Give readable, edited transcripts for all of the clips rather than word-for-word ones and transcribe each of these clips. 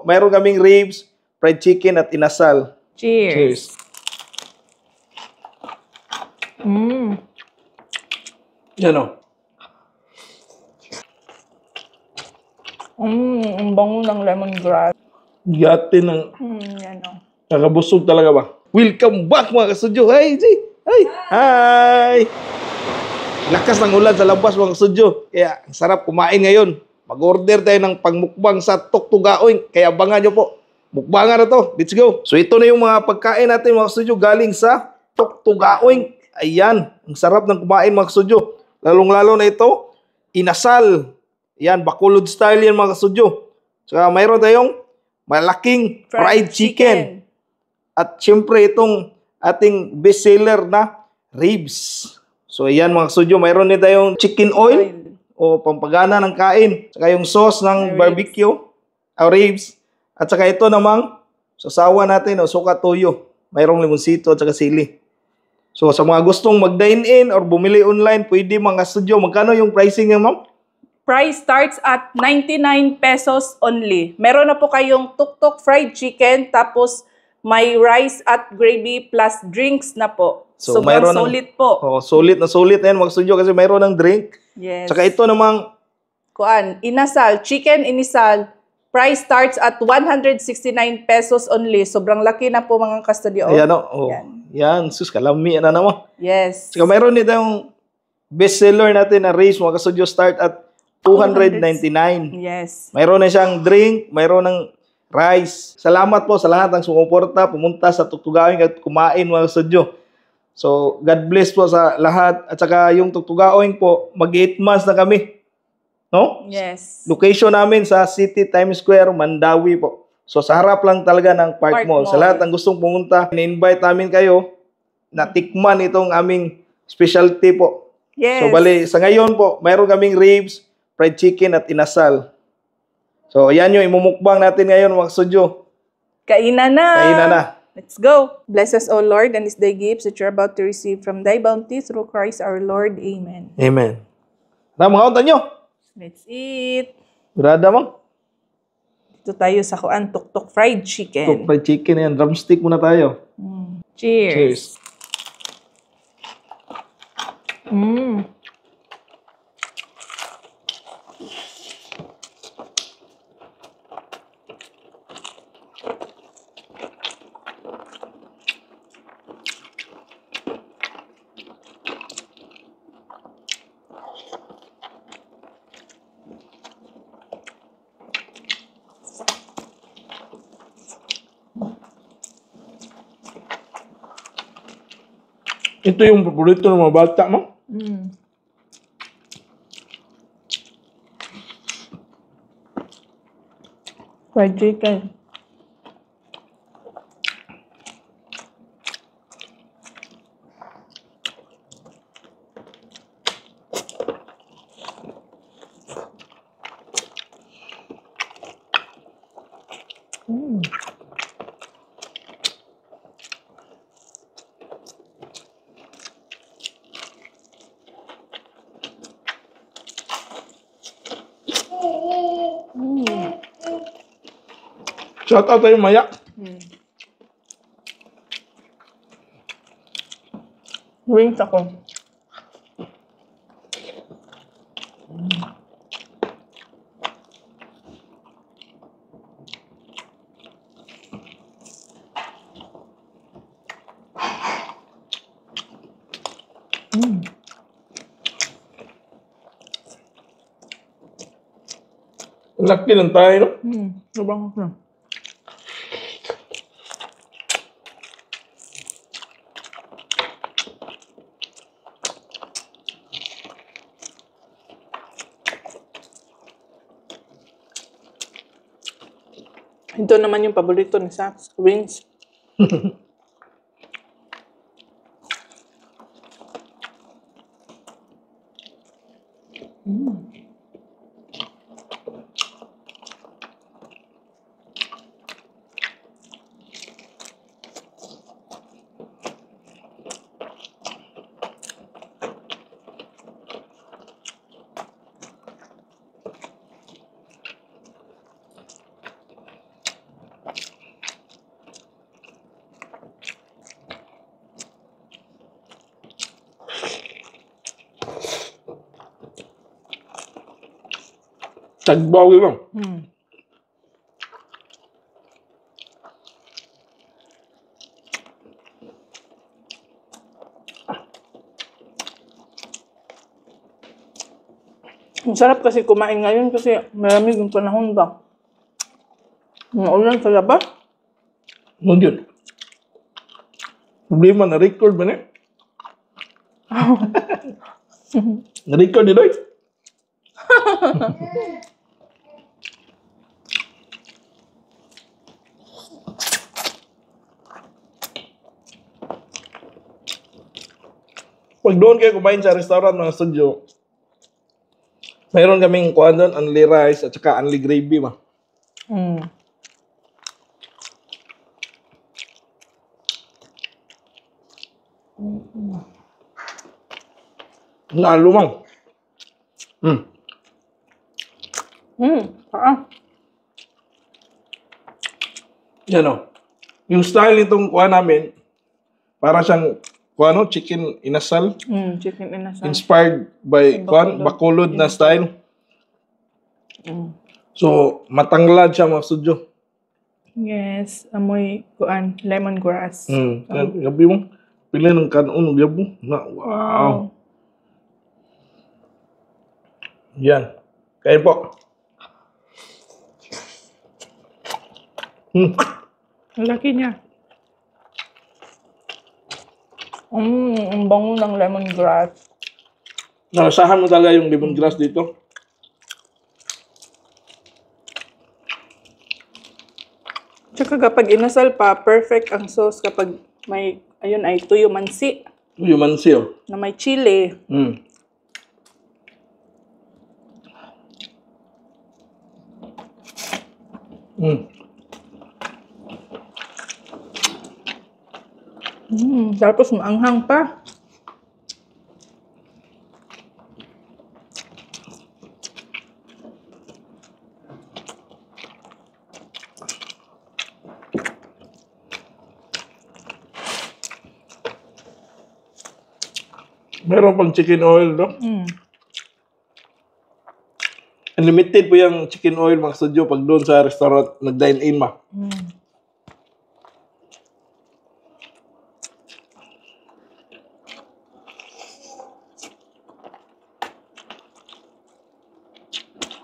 Mayroon kaming ribs, fried chicken at inasal. Cheers. Yan o. Ang bango ng lemongrass. Yate ng Yan o. nakabusog talaga ba? Welcome back mga kasudyo. Hi, G. Hi. Hi. Lakas ng ulan sa labas mga kasudyo. Kaya ang sarap kumain ngayon. Mag-order tayo ng pangmukbang sa Tuktugaoy. Kaya abangan nyo po. Mukbangan na to. Let's go. So ito na yung mga pagkain natin mga kasudyo galing sa Tuktugaoy. Ayan. Ang sarap ng kumain mga kasudyo. Lalong-lalo na ito. Inasal. Ayan. Bacolod style yan mga kasudyo. Saka mayroon tayong malaking fried chicken. At syempre itong ating bestseller na ribs. So ayan mga kasudyo. Mayroon din tayong chicken oil. O pampagana ng kain. Saka yung sauce ng barbecue. Ribs. At saka ito namang sasawa natin o suka toyo. Mayroong limonsito at saka sili. So sa mga gustong mag-dine in or bumili online, pwede mga studio. Magkano yung pricing niya, ma'am? Price starts at 99 pesos only. Meron na po kayong tuktok fried chicken, tapos may rice at gravy plus drinks na po. So Sobrang solid po. Oh, solid na solid yan mga studio kasi mayroon ng drink. Yes. Saka ito namang inasal, chicken inisal. Price starts at 169 pesos only. Sobrang laki na po mga ka-studio. ayan o. Oh. Yan. Sus, kalami na naman. Yes. Saka mayroon din tayong bestseller natin na rice mga ka-studio start at 299. Yes. Mayroon na siyang drink, mayroon ng rice. Salamat po sa lahat ng sumuporta, pumunta sa Tuktugaoy at kumain mga studio. So, God bless po sa lahat. At saka yung Tuktugaoy po, mag-8 months na kami. No? Yes. Location namin sa City Times Square, Mandawi po. So, sa harap lang talaga ng Park Mall. Sa lahat ng gustong pumunta, in-invite namin kayo na tikman itong aming specialty po. Yes. So, bali, sa ngayon po, mayroon kaming ribs, fried chicken at inasal. So, yan yung imumukbang natin ngayon mga studio. Kainan na! Kainan na. Let's go! Bless us, O Lord, and this day gifts that you're about to receive from thy bounty through Christ our Lord. Amen. Amen. Na mga kaunta nyo. Let's eat! Brada mo. Dito tayo sa tuktok fried chicken. Fried chicken yan. Drumstick muna tayo. Cheers! Ito yung paborito ng mga bata mo. Fried chicken. Shout out tayo Maya. Wings ako. Laki lang tayo, no? Sobrang ako. Ito naman yung paborito ni Sax, wings. Tagbaw yun, ma'am. Ang sarap kasi kumain ngayon kasi malamig yung panahon ba? Maulan sa labas. Ano yun? Problema, na-record ba na? Na-record din, oy. Pag doon kayo kumain sa restaurant, mga studio, mayroon kaming kuhan doon, only rice at saka only gravy, ma. Lalo, mang. Yan o. Yung style nitong kuha namin, para siyang kuha no, chicken inasal, Chicken inasal. inspired by kuha, bakulod na style. So, matanglad siya mga studio. Yes, amoy kuan, lemongrass. Gabi mo, pili ng kanon, gabi mo. Wow. Yan. Kaya po. Ang laki niya. Ang bango ng lemongrass. Nasahan mo talaga yung lemongrass dito. Tsaka kapag inasal pa, perfect ang sauce kapag may, ayun ay tuyo mansi Yung mansiyo. na may chili. Tapos maanghang pa. Meron pang chicken oil, no? Unlimited po yung chicken oil, mga studio, pag doon sa restaurant, nag-dine-in, ma.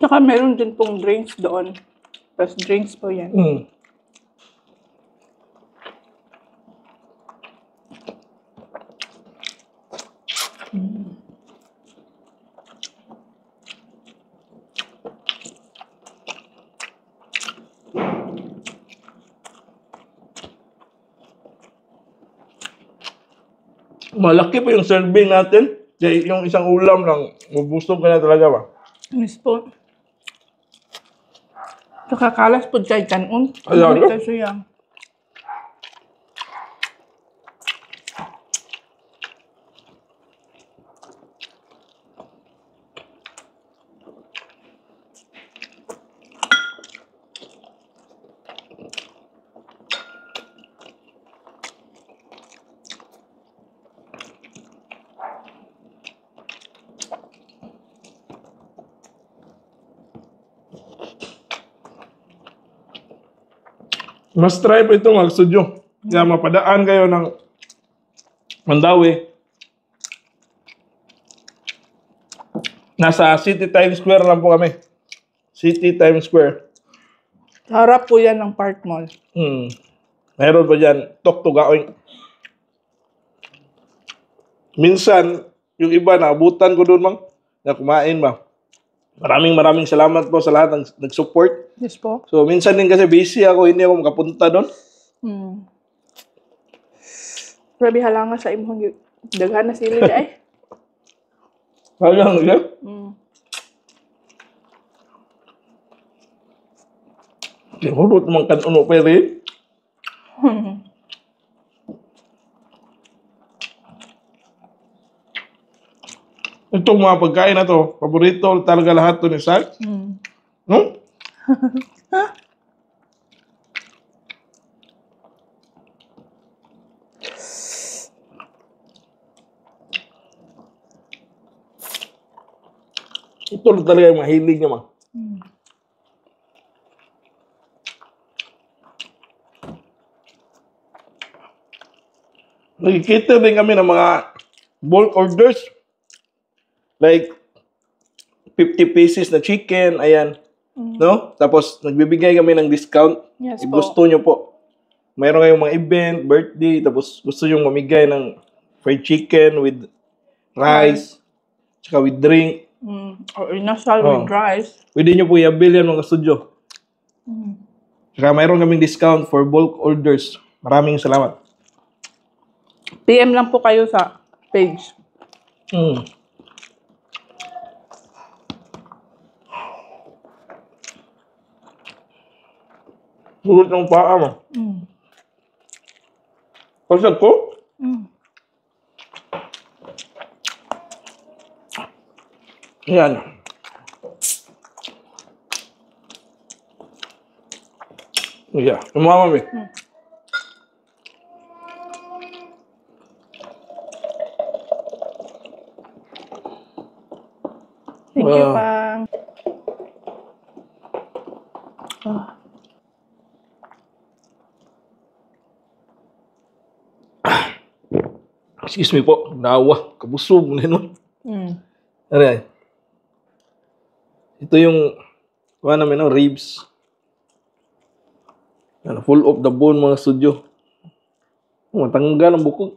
Tsaka meron din pong drinks doon. Tapos drinks po yan. Malaki po yung serving natin. Kaya yung isang ulam lang, mabusog ka na talaga ba? Miss po. Tsaka kalas po kay kanon. Ayan, no? Kasi yan. Mas try po ito mga studio. Kaya mapadaan kayo ng Mandawi. Nasa City Times Square lang po kami. City Times Square. Harap po yan ng Park Mall. Meron pa dyan, Toktogaoy. Minsan, yung iba, naabutan ko doon, mang, na kumain, ba. Maraming salamat po sa lahat ng nag-support. Yes po. So, minsan din kasi busy ako, hindi ako makapunta doon. Grabe halangan sa imong daghan na sili niya eh. Halang, yeah? Hurot naman kanuno pa rin. Itong mga pagkain na to, paborito talaga lahat to ni Sal. No? Ito talaga yung mahilig niya, ma. Nagkikita din kami ng mga bulk orders. Like, 50 pieces na chicken, ayan. No? Tapos, nagbibigay kami ng discount. Yes If po. gusto nyo po. Mayroon kayong mga event, birthday, tapos gusto nyo mamigay ng fried chicken with rice, tsaka with drink. Or inasal Oh. with rice. Pwede nyo po i-avail yan mga studio. Tsaka mayroon kaming discount for bulk orders. Maraming salamat. PM lang po kayo sa page. Mm. Sulit ng paa mo. Pasag ko? Yan. Yeah. Umama mi. Thank you, Pang. Excuse me po. Nawa. Kabusog. Aray. Ito yung namin ng ribs. Yan, full of the bone mga studio. Matanggal ang bukog.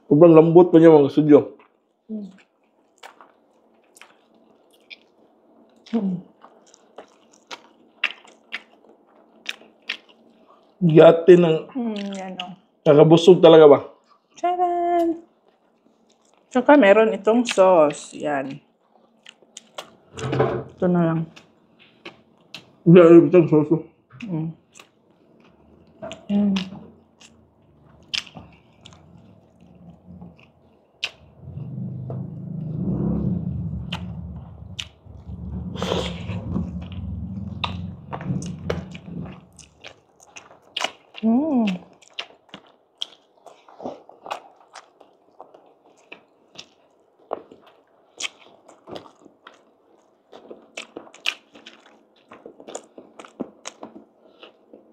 Sobrang lambot pa niya mga studio. Gati ng Yan o. nakabusog talaga ba? Charan! Tsaka meron itong sauce. Yan. Ito na lang. Hindi, itong soso. Yan.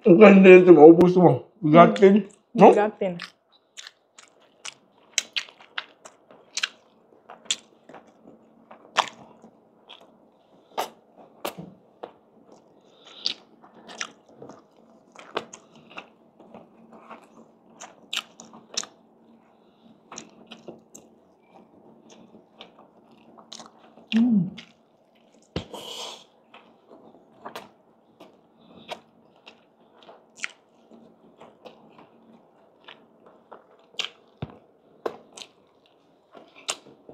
Ang kanya ito, maubos mo. Gatin. No? Gatin.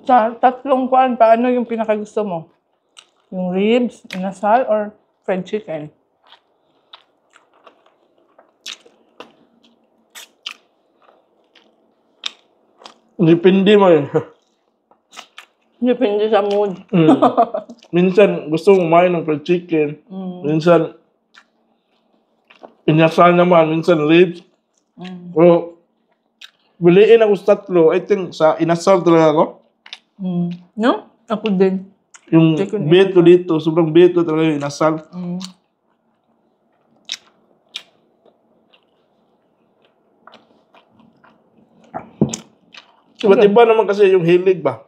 Sa tatlong kuan, paano yung pinakagusto mo? Yung ribs, inasal, or fried chicken? Depende mo eh. Depende sa mood. Minsan gusto mo kumain ng fried chicken. Minsan inasal naman. Minsan ribs. Pero biliin ako sa tatlo. I think sa inasal talaga ako. No? Ako din. Yung Chicken beto dito. Sobrang beto talaga yung inasal. Iba't iba naman kasi yung hilig ba?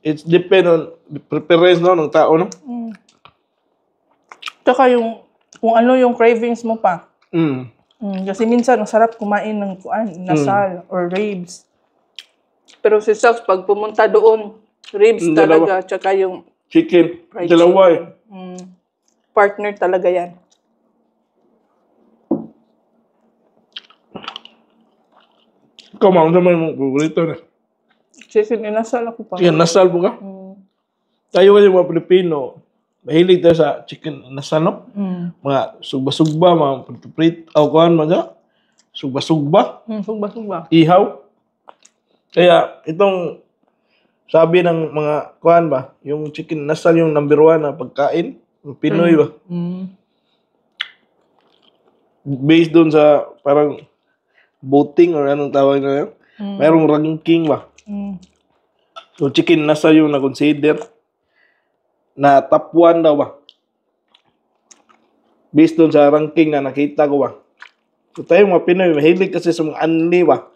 It's depend on the preference no, ng tao, no? Tsaka yung, kung ano yung cravings mo pa. Mm. Kasi minsan, ang sarap kumain ng kuan, inasal, or ribs. Pero si Sox, pag pumunta doon, ribs talaga, tsaka yung Chicken. fried Dalawa eh. chicken. Partner talaga yan. Ikaw, ma'am, naman yung paborito na. Chicken inasal ako pa. Chicken nasal po ka? Tayo kasi mga Pilipino, mahilig tayo sa chicken nasal, no? Mga sugba-sugba, mga prito-prito, kuhan mo siya? Sugba-sugba, Sugba-sugba. ihaw. Kaya, itong sabi ng mga kuhan ba, yung chicken nasal yung number 1 na pagkain, ng Pinoy ba? Based doon sa parang voting or anong tawag na yun. Mayroong ranking ba? So, chicken nasal yung na-consider na top 1 daw ba? Based doon sa ranking na nakita ko ba? So tayo mga Pinoy, mahilig kasi sa mga anli ba?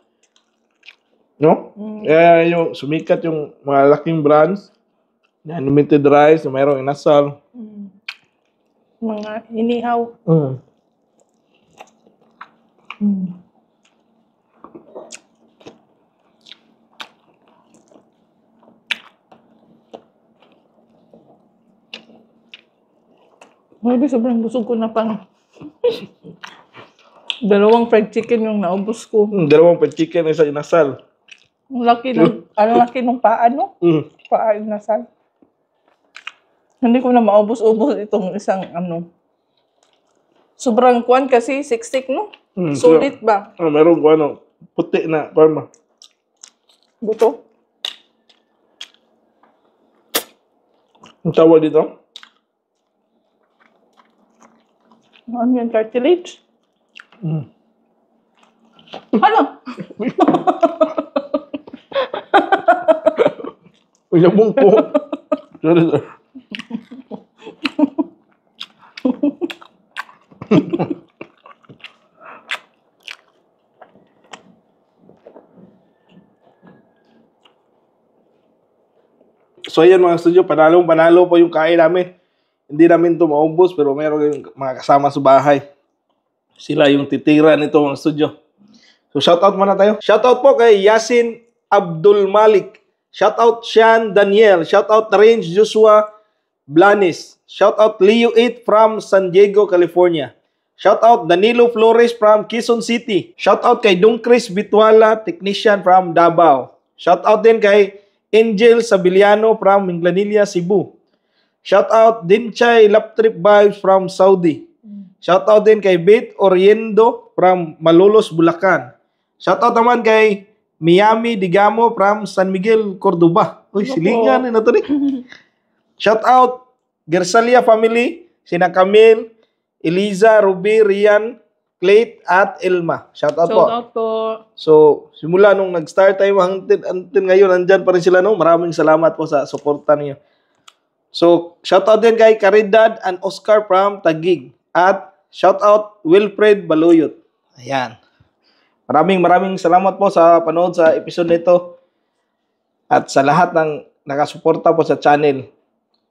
No? Kaya yung sumikat yung mga laking brands na unlimited rice, na mayroong inasal. Mga inihaw. Maybe sobrang busog ko na pang. Dalawang fried chicken yung naubos ko. Dalawang pad chicken na sa inasal. Ang laki ng paa, no? Paa inasal. Hindi ko na maubos-ubos itong isang Sobrang kuwan kasi, siksik, no? Sulit ba? Meron ko puti na karma. Buto? Ang tawag dito? Ano yan, cartilage? Ano? Uyabong po. Sorry, sir. So ayan mga studio, panalo po yung kain namin. Hindi namin ito maubos pero meron yung mga kasama sa bahay. Sila yung titira nito mga studio. So shoutout muna tayo. Shoutout po kay Yasin Abdul Malik. Shoutout Sean Daniel. Shoutout Range Joshua Blanes. Shoutout Leo 8 from San Diego, California. Shoutout Danilo Flores from Quezon City. Shoutout kay Dong Chris Bitwala, technician from Davao. Shoutout din kay Angel Sabiliano from Minglanilla, Cebu. Shoutout Dinchay Laptrip Vibes from Saudi. Shoutout din kay Beth Oriendo from Malolos, Bulacan. Shoutout naman kay Miami Digamo from San Miguel, Cordoba. Uy, silingan na ito Shoutout Gersalia family, sina Camille, Eliza, Ruby, Rian, Clayt at Elma. Shoutout po. Shoutout po. So, simula nung nag-start tayo hanggang ngayon, andyan pa rin sila. No? Maraming salamat po sa suporta niyo. So, shoutout din kay Caridad and Oscar from Taguig. At shoutout Wilfred Baluyot. Ayan. Maraming salamat po sa panood sa episode nito. At sa lahat ng nakasuporta po sa channel.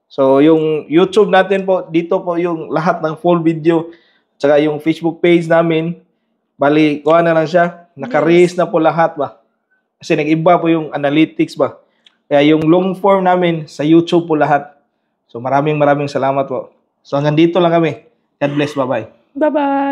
So, yung YouTube natin po, dito po yung lahat ng full video. Tsaka yung Facebook page namin, bali, kuha na lang siya. Naka-raise na po lahat ba. Kasi nag-iba po yung analytics ba. Kaya yung long form namin sa YouTube po lahat. So maraming salamat po. So hanggang dito lang kami. God bless. Bye-bye. Bye-bye.